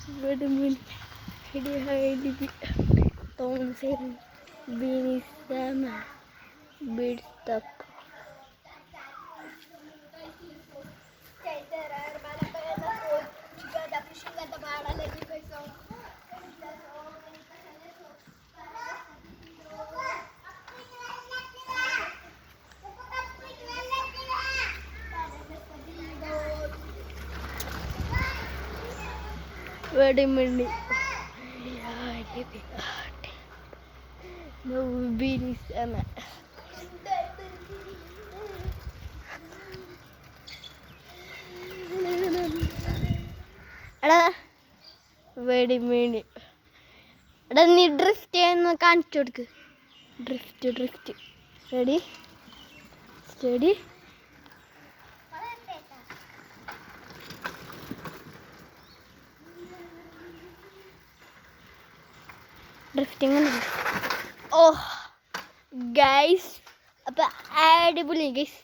Vitamin Thompson Binisama built up. Wait a minute. No, Binisama. എടാ വെടി മീൻ എടാ നീ ഡ്രിഫ്റ്റ് ചെയ്യുന്ന കാണിച്ചു കൊടുക്ക്. Drift ready steady. ഡ്രിഫ്റ്റിംഗ് ഓ ഗൈസ് അപ്പം അടിപൊളി ഗൈസ്.